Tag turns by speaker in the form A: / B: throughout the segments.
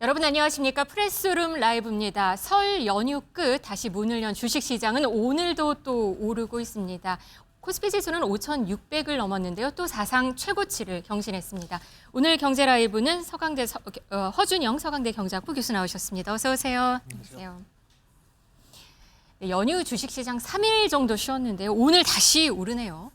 A: 여러분 안녕하십니까? 프레스룸 라이브입니다. 설 연휴 끝 다시 문을 연 주식시장은 오늘도 또 오르고 있습니다. 코스피 지수는 5,600을 넘었는데요. 또 사상 최고치를 경신했습니다. 오늘 경제 라이브는 허준영 서강대 경제학부 교수 나오셨습니다. 어서 오세요. 안녕하세요. 네, 연휴 주식시장 3일 정도 쉬었는데요. 오늘 다시 오르네요.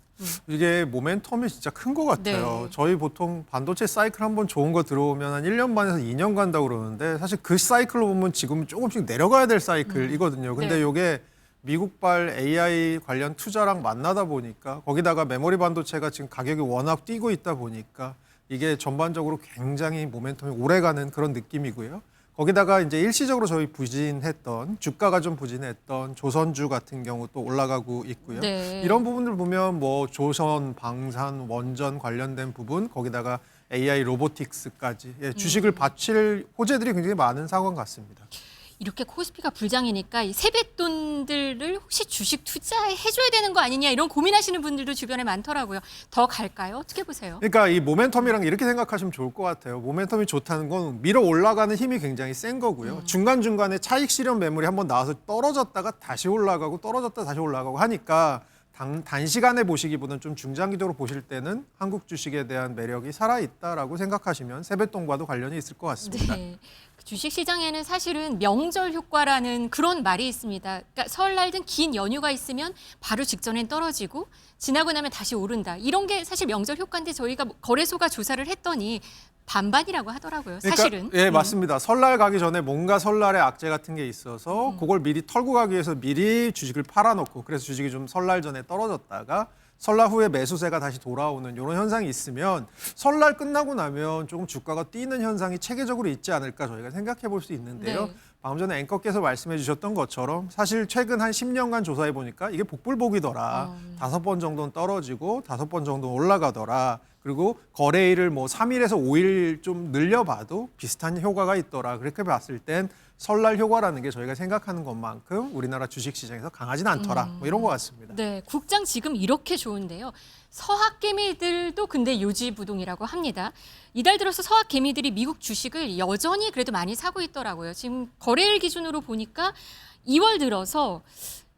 B: 이게 모멘텀이 진짜 큰 것 같아요.
A: 네.
B: 저희 보통 반도체 사이클 한번 좋은 거 들어오면 한 1년 반에서 2년 간다고 그러는데 사실 그 사이클로 보면 지금 조금씩 내려가야 될 사이클이거든요. 근데
A: 네.
B: 이게 미국발 AI 관련 투자랑 만나다 보니까 거기다가 메모리 반도체가 지금 가격이 워낙 뛰고 있다 보니까 이게 전반적으로 굉장히 모멘텀이 오래가는 그런 느낌이고요. 거기다가 이제 일시적으로 저희 부진했던 주가가 좀 부진했던 조선주 같은 경우 또 올라가고 있고요.
A: 네.
B: 이런 부분들 보면 뭐 조선, 방산, 원전 관련된 부분 거기다가 AI 로보틱스까지 주식을 바칠 호재들이 굉장히 많은 상황 같습니다.
A: 이렇게 코스피가 불장이니까 이 세뱃돈들을 혹시 주식 투자해줘야 되는 거 아니냐 이런 고민하시는 분들도 주변에 많더라고요. 더 갈까요? 어떻게 보세요?
B: 그러니까 이 모멘텀이랑 이렇게 생각하시면 좋을 것 같아요. 모멘텀이 좋다는 건 밀어 올라가는 힘이 굉장히 센 거고요. 중간중간에 차익 실현 매물이 한번 나와서 떨어졌다가 다시 올라가고 떨어졌다 다시 올라가고 하니까 단시간에 보시기보다는 좀 중장기적으로 보실 때는 한국 주식에 대한 매력이 살아있다라고 생각하시면 세뱃돈과도 관련이 있을 것 같습니다.
A: 네. 주식시장에는 사실은 명절 효과라는 그런 말이 있습니다. 그러니까 설날 등 긴 연휴가 있으면 바로 직전엔 떨어지고 지나고 나면 다시 오른다. 이런 게 사실 명절 효과인데 저희가 거래소가 조사를 했더니 반반이라고 하더라고요. 사실은.
B: 그러니까, 예, 맞습니다. 설날 가기 전에 뭔가 설날에 악재 같은 게 있어서 그걸 미리 털고 가기 위해서 미리 주식을 팔아놓고 그래서 주식이 좀 설날 전에 떨어졌다가 설날 후에 매수세가 다시 돌아오는 이런 현상이 있으면 설날 끝나고 나면 조금 주가가 뛰는 현상이 체계적으로 있지 않을까 저희가 생각해 볼 수 있는데요.
A: 네.
B: 방금 전에 앵커께서 말씀해 주셨던 것처럼 사실 최근 한 10년간 조사해 보니까 이게 복불복이더라. 5번 정도는 떨어지고 5번 정도는 올라가더라. 그리고 거래일을 뭐 3일에서 5일 좀 늘려봐도 비슷한 효과가 있더라. 그렇게 봤을 땐 설날 효과라는 게 저희가 생각하는 것만큼 우리나라 주식시장에서 강하진 않더라. 뭐 이런 것 같습니다.
A: 네, 국장 지금 이렇게 좋은데요. 서학개미들도 근데 요지부동이라고 합니다. 이달 들어서 서학개미들이 미국 주식을 여전히 그래도 많이 사고 있더라고요. 지금 거래일 기준으로 보니까 2월 들어서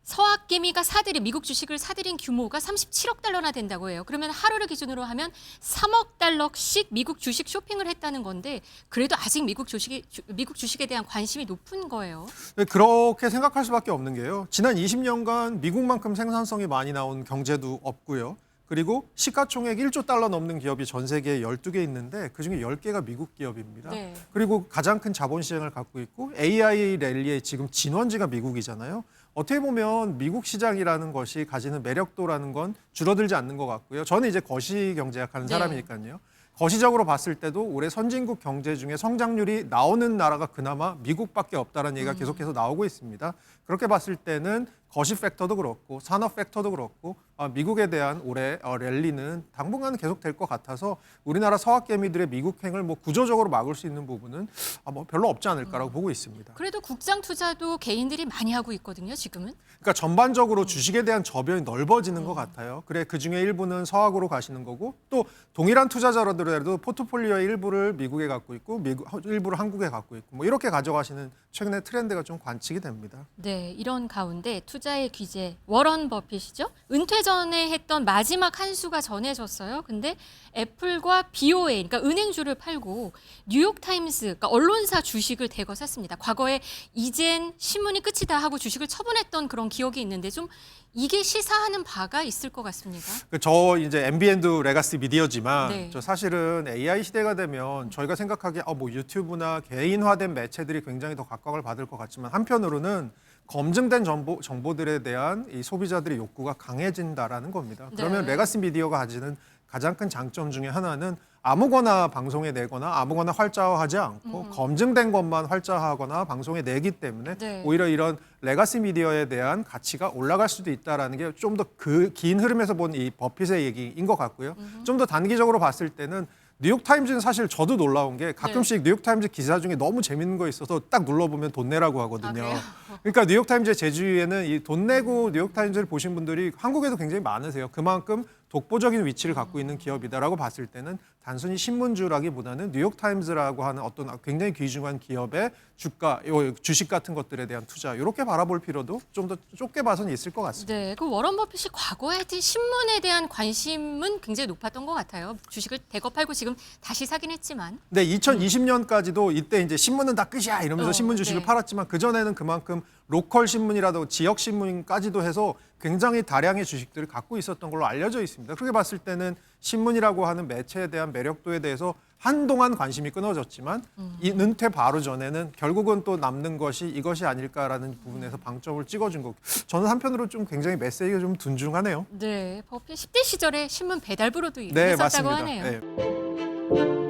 A: 서학개미가 미국 주식을 사들인 규모가 37억 달러나 된다고 해요. 그러면 하루를 기준으로 하면 3억 달러씩 미국 주식 쇼핑을 했다는 건데 그래도 아직 미국 주식에 대한 관심이 높은 거예요.
B: 네, 그렇게 생각할 수밖에 없는 게요. 지난 20년간 미국만큼 생산성이 많이 나온 경제도 없고요. 그리고 시가총액 1조 달러 넘는 기업이 전 세계에 12개 있는데 그중에 10개가 미국 기업입니다.
A: 네.
B: 그리고 가장 큰 자본시장을 갖고 있고 AI 랠리의 지금 진원지가 미국이잖아요. 어떻게 보면 미국 시장이라는 것이 가지는 매력도라는 건 줄어들지 않는 것 같고요. 저는 이제 거시경제학 하는
A: 네.
B: 사람이니까요. 거시적으로 봤을 때도 올해 선진국 경제 중에 성장률이 나오는 나라가 그나마 미국밖에 없다는 얘기가 계속해서 나오고 있습니다. 그렇게 봤을 때는 거시 팩터도 그렇고 산업 팩터도 그렇고 미국에 대한 올해 랠리는 당분간은 계속될 것 같아서 우리나라 서학개미들의 미국행을 뭐 구조적으로 막을 수 있는 부분은 뭐 별로 없지 않을까라고 보고 있습니다.
A: 그래도 국장 투자도 개인들이 많이 하고 있거든요, 지금은.
B: 그러니까 전반적으로 주식에 대한 저변이 넓어지는 것 같아요. 그래 그중에 일부는 서학으로 가시는 거고 또 동일한 투자자라도 포트폴리오의 일부를 미국에 갖고 있고 일부를 한국에 갖고 있고 뭐 이렇게 가져가시는 최근의 트렌드가 좀 관측이 됩니다.
A: 네, 이런 가운데 투자의 귀재 워런 버핏이죠. 은퇴 전에 했던 마지막 한 수가 전해졌어요. 근데 애플과 BOA, 그러니까 은행주를 팔고 뉴욕타임스, 그러니까 언론사 주식을 대거 샀습니다. 과거에 이젠 신문이 끝이다 하고 주식을 처분했던 그런 기억이 있는데 좀 이게 시사하는 바가 있을 것 같습니다.
B: 저 이제 MBN도 레가시 미디어지만
A: 네.
B: 저 사실은 AI 시대가 되면 저희가 생각하기에 뭐 유튜브나 개인화된 매체들이 굉장히 더 각광을 받을 것 같지만 한편으로는 검증된 정보들에 대한 이 소비자들의 욕구가 강해진다라는 겁니다. 그러면
A: 네.
B: 레가시 미디어가 가지는 가장 큰 장점 중에 하나는 아무거나 방송에 내거나 아무거나 활자화하지 않고 검증된 것만 활자화하거나 방송에 내기 때문에
A: 네.
B: 오히려 이런 레가시 미디어에 대한 가치가 올라갈 수도 있다라는 게 좀 더 그 긴 흐름에서 본 이 버핏의 얘기인 것 같고요. 좀 더 단기적으로 봤을 때는 뉴욕타임즈는 사실 저도 놀라운 게 가끔씩 뉴욕타임즈 기사 중에 너무 재밌는 거 있어서 딱 눌러보면 돈 내라고 하거든요.
A: 그래요?
B: 그러니까 뉴욕타임즈의 제주위에는 이 돈 내고 뉴욕타임즈를 보신 분들이 한국에도 굉장히 많으세요. 그만큼 독보적인 위치를 갖고 있는 기업이다라고 봤을 때는 단순히 신문주라기보다는 뉴욕타임즈라고 하는 어떤 굉장히 귀중한 기업의 주가, 주식 같은 것들에 대한 투자 이렇게 바라볼 필요도 좀 더 좁게 봐서는 있을 것 같습니다.
A: 네, 그 워런 버핏이 과거에 하여튼 신문에 대한 관심은 굉장히 높았던 것 같아요. 주식을 대거 팔고 지금 다시 사긴 했지만.
B: 네, 2020년까지도 이때 이제 신문은 다 끝이야 이러면서
A: 어,
B: 신문 주식을
A: 네.
B: 팔았지만 그 전에는 그만큼 로컬 신문이라도 지역 신문까지도 해서 굉장히 다량의 주식들을 갖고 있었던 걸로 알려져 있습니다. 그렇게 봤을 때는 신문이라고 하는 매체에 대한 매력도에 대해서 한동안 관심이 끊어졌지만 이 은퇴 바로 전에는 결국은 또 남는 것이 이것이 아닐까라는 부분에서 방점을 찍어준 거. 저는 한편으로 좀 굉장히 메시지가 좀 둔중하네요.
A: 네, 버핏 10대 시절에 신문 배달부로도 일을
B: 네,
A: 했었다고
B: 맞습니다.
A: 하네요.
B: 네.